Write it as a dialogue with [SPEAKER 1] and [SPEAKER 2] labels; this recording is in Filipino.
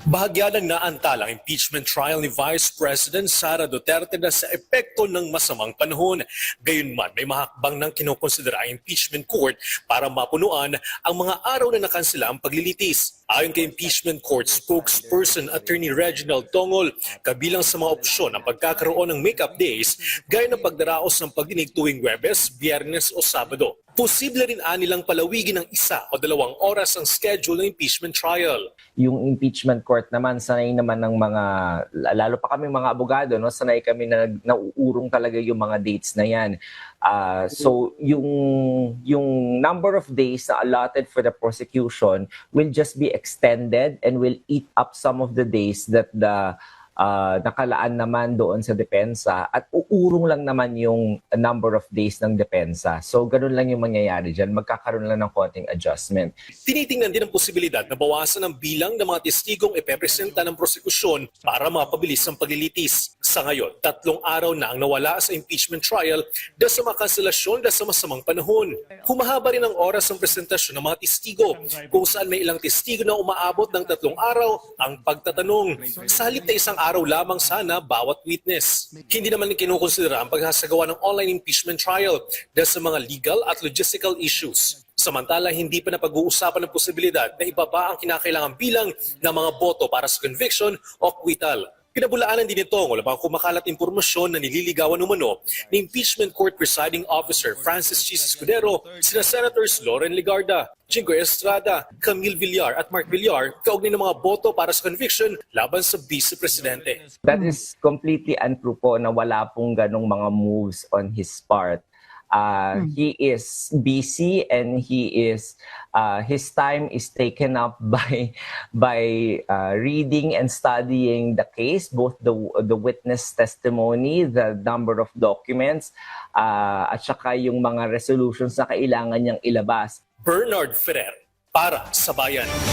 [SPEAKER 1] Bahagya ng naantala ang impeachment trial ni Vice President Sara Duterte na sa epekto ng masamang panahon. Gayunman, may mahakbang ng kinokonsidera ang impeachment court para mapunuan ang mga araw na nakansela ang paglilitis. Ayon kay impeachment court spokesperson Attorney Reginald Tongol, kabilang sa mga opsyon ang pagkakaroon ng make-up days gaya ng pagdaraos ng pagdinig tuwing Huwebes, Biyernes o Sabado. Posible rin anilang palawigin ng 1 o 2 oras ang schedule ng impeachment trial.
[SPEAKER 2] Yung impeachment court naman, sanay naman ng mga, lalo pa kami mga abogado, no? Sanay kami na nauurong talaga yung mga dates na yan. So yung number of days na allotted for the prosecution will just be extended and will eat up some of the days that the nakalaan naman doon sa depensa at uurong lang naman yung number of days ng depensa. So ganun lang yung mangyayari dyan. Magkakaroon lang ng konting adjustment.
[SPEAKER 1] Tinitingnan din ang posibilidad na bawasan ang bilang ng mga testigong ipepresenta ng prosekusyon para mapabilis ang paglilitis. Sa ngayon, 3 araw na ang nawala sa impeachment trial dahil sa mga kanselasyon dahil sa masamang panahon. Humahaba rin ang oras ng presentasyon ng mga testigo kung saan may ilang testigo na umaabot ng 3 araw ang pagtatanong. Sa halip na 1 araw lamang sana bawat witness. Hindi naman kinukonsidera ang pagsasagawa ng online impeachment trial dahil sa mga legal at logistical issues. Samantala, hindi pa napag-uusapan ng posibilidad na ibaba ang kinakailangang bilang ng mga boto para sa conviction o acquittal. Pinabulaanan din ito ang walang kumakalat impormasyon na nililigawan umano ni Impeachment Court Presiding Officer Francis Chis Escudero, sina Senators Loren Legarda, Jingo Estrada, Camille Villar at Mark Villar kaugnay ng mga boto para sa conviction laban sa Vice Presidente.
[SPEAKER 2] That is completely untrue po na wala pong ganong mga moves on his part. He is busy and his time is taken up by reading and studying the case, both the witness testimony, the number of documents, at saka yung mga resolutions na kailangan niyang ilabas.
[SPEAKER 1] Bernard Ferrer para sa Bayan.